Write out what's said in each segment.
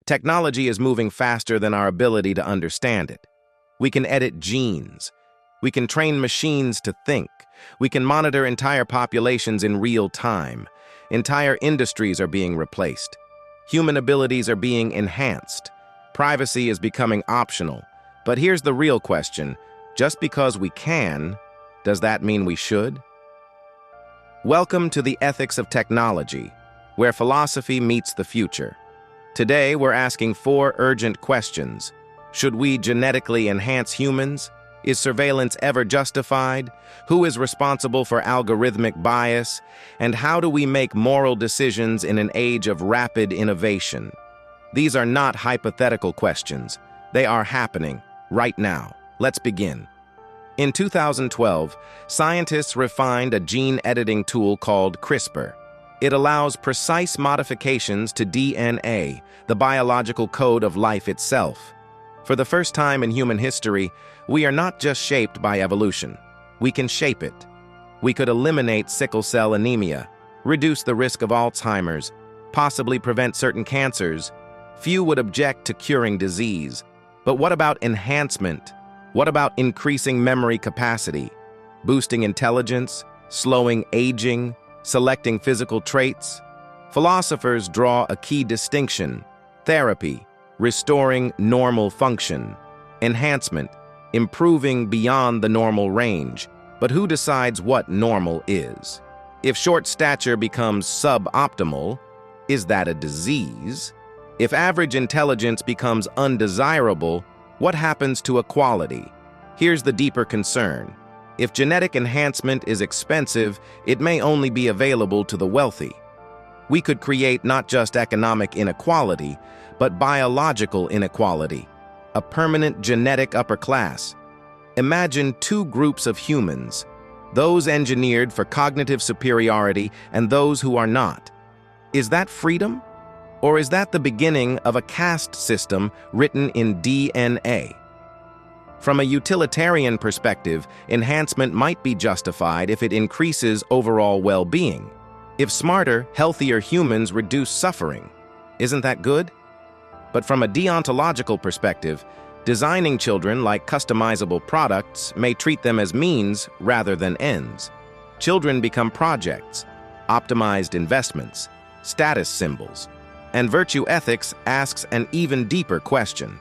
Technology is moving faster than our ability to understand it. We can edit genes. We can train machines to think. We can monitor entire populations in real time. Entire industries are being replaced. Human abilities are being enhanced. Privacy is becoming optional. But here's the real question. Just because we can, does that mean we should? Welcome to the Ethics of Technology, where philosophy meets the future. Today, we're asking 4 urgent questions. Should we genetically enhance humans? Is surveillance ever justified? Who is responsible for algorithmic bias? And how do we make moral decisions in an age of rapid innovation? These are not hypothetical questions. They are happening right now. Let's begin. In 2012, scientists refined a gene editing tool called CRISPR. It allows precise modifications to DNA, the biological code of life itself. For the first time in human history, we are not just shaped by evolution. We can shape it. We could eliminate sickle cell anemia, reduce the risk of Alzheimer's, possibly prevent certain cancers. Few would object to curing disease. But what about enhancement? What about increasing memory capacity, boosting intelligence, slowing aging, selecting physical traits? Philosophers draw a key distinction: therapy, restoring normal function; enhancement, improving beyond the normal range. But who decides what normal is? If short stature becomes suboptimal, is that a disease? If average intelligence becomes undesirable, what happens to equality? Here's the deeper concern. If genetic enhancement is expensive, it may only be available to the wealthy. We could create not just economic inequality, but biological inequality, a permanent genetic upper class. Imagine 2 groups of humans, those engineered for cognitive superiority and those who are not. Is that freedom? Or is that the beginning of a caste system written in DNA? From a utilitarian perspective, enhancement might be justified if it increases overall well-being. If smarter, healthier humans reduce suffering, isn't that good? But from a deontological perspective, designing children like customizable products may treat them as means rather than ends. Children become projects, optimized investments, status symbols. And virtue ethics asks an even deeper question.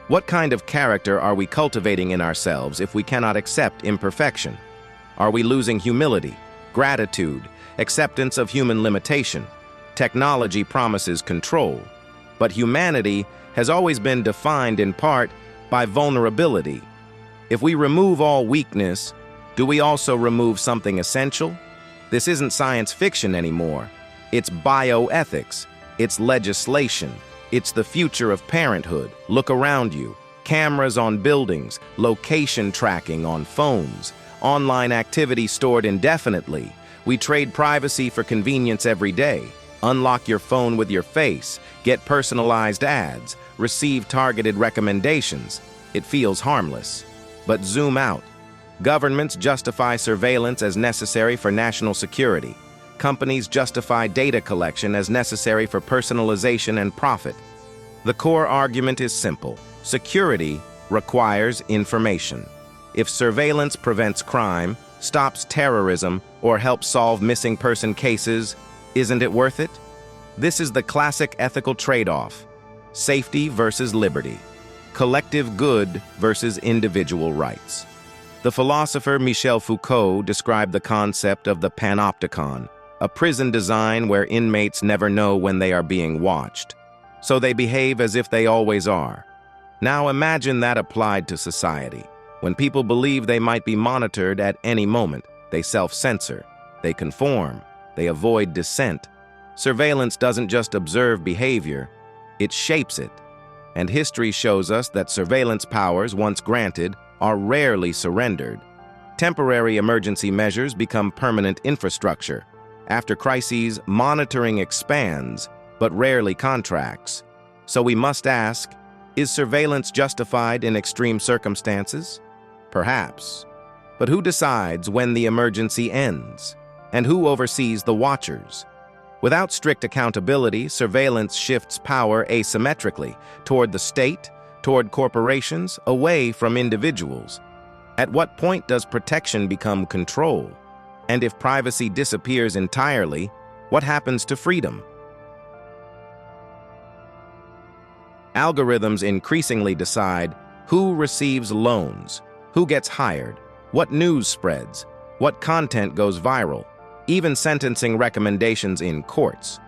What kind of character are we cultivating in ourselves if we cannot accept imperfection? Are we losing humility, gratitude, acceptance of human limitation? Technology promises control, but humanity has always been defined in part by vulnerability. If we remove all weakness, do we also remove something essential? This isn't science fiction anymore. It's bioethics. It's legislation. It's the future of parenthood. Look around you. Cameras on buildings, location tracking on phones, online activity stored indefinitely. We trade privacy for convenience every day. Unlock your phone with your face, get personalized ads, receive targeted recommendations. It feels harmless. But zoom out. Governments justify surveillance as necessary for national security. Companies justify data collection as necessary for personalization and profit. The core argument is simple. Security requires information. If surveillance prevents crime, stops terrorism, or helps solve missing person cases, isn't it worth it? This is the classic ethical trade-off: safety versus liberty, collective good versus individual rights. The philosopher Michel Foucault described the concept of the panopticon, a prison design where inmates never know when they are being watched, so they behave as if they always are. Now imagine that applied to society. When people believe they might be monitored at any moment, they self-censor, they conform, they avoid dissent. Surveillance doesn't just observe behavior, it shapes it. And history shows us that surveillance powers, once granted, are rarely surrendered. Temporary emergency measures become permanent infrastructure. After crises, monitoring expands, but rarely contracts. So we must ask, is surveillance justified in extreme circumstances? Perhaps. But who decides when the emergency ends? And who oversees the watchers? Without strict accountability, surveillance shifts power asymmetrically toward the state, toward corporations, away from individuals. At what point does protection become control? And if privacy disappears entirely, what happens to freedom? Algorithms increasingly decide who receives loans, who gets hired, what news spreads, what content goes viral, even sentencing recommendations in courts.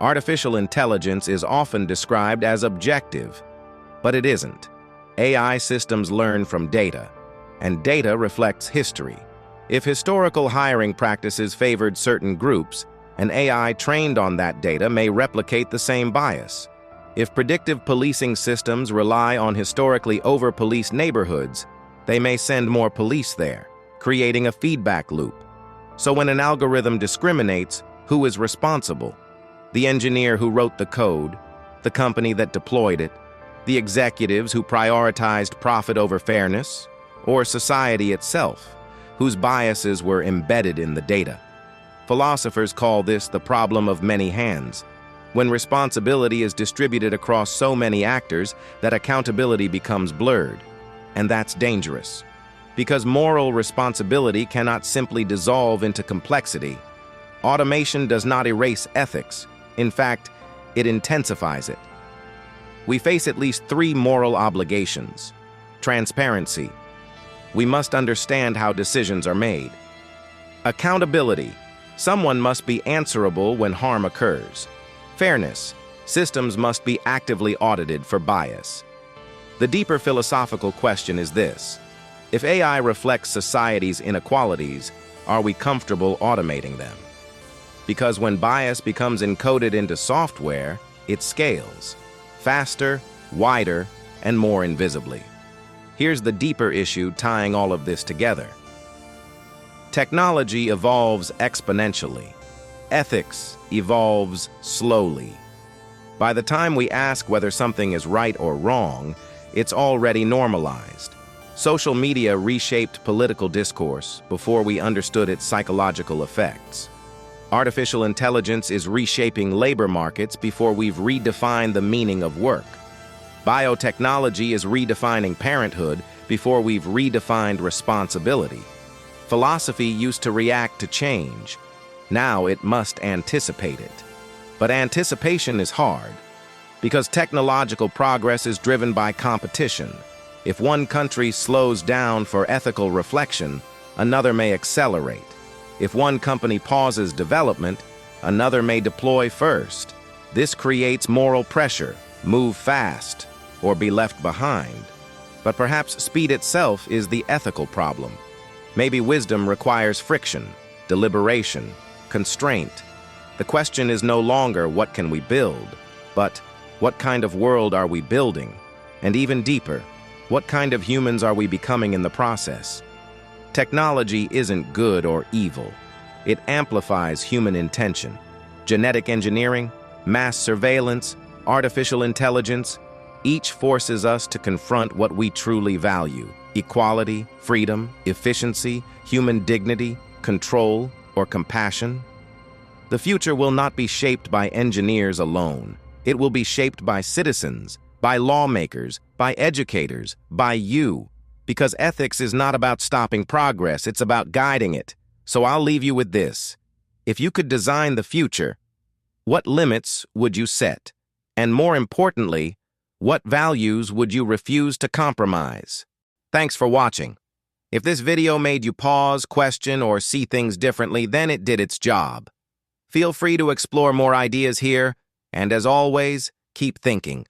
Artificial intelligence is often described as objective, but it isn't. AI systems learn from data, and data reflects history. If historical hiring practices favored certain groups, an AI trained on that data may replicate the same bias. If predictive policing systems rely on historically over-policed neighborhoods, they may send more police there, creating a feedback loop. So when an algorithm discriminates, who is responsible? The engineer who wrote the code, the company that deployed it, the executives who prioritized profit over fairness, or society itself, whose biases were embedded in the data? Philosophers call this the problem of many hands, when responsibility is distributed across so many actors that accountability becomes blurred. And that's dangerous, because moral responsibility cannot simply dissolve into complexity. Automation does not erase ethics. In fact, it intensifies it. We face at least 3 moral obligations. Transparency. We must understand how decisions are made. Accountability. Someone must be answerable when harm occurs. Fairness. Systems must be actively audited for bias. The deeper philosophical question is this: if AI reflects society's inequalities, are we comfortable automating them? Because when bias becomes encoded into software, it scales faster, wider, and more invisibly. Here's the deeper issue tying all of this together. Technology evolves exponentially. Ethics evolves slowly. By the time we ask whether something is right or wrong, it's already normalized. Social media reshaped political discourse before we understood its psychological effects. Artificial intelligence is reshaping labor markets before we've redefined the meaning of work. Biotechnology is redefining parenthood before we've redefined responsibility. Philosophy used to react to change. Now it must anticipate it. But anticipation is hard, because technological progress is driven by competition. If one country slows down for ethical reflection, another may accelerate. If one company pauses development, another may deploy first. This creates moral pressure: move fast or be left behind. But perhaps speed itself is the ethical problem. Maybe wisdom requires friction, deliberation, constraint. The question is no longer what can we build, but what kind of world are we building? And even deeper, what kind of humans are we becoming in the process? Technology isn't good or evil. It amplifies human intention. Genetic engineering, mass surveillance, artificial intelligence, each forces us to confront what we truly value: equality, freedom, efficiency, human dignity, control, or compassion. The future will not be shaped by engineers alone. It will be shaped by citizens, by lawmakers, by educators, by you. Because ethics is not about stopping progress, it's about guiding it. So I'll leave you with this. If you could design the future, what limits would you set? And more importantly, what values would you refuse to compromise? Thanks for watching. If this video made you pause, question, or see things differently, then it did its job. Feel free to explore more ideas here, and as always, keep thinking.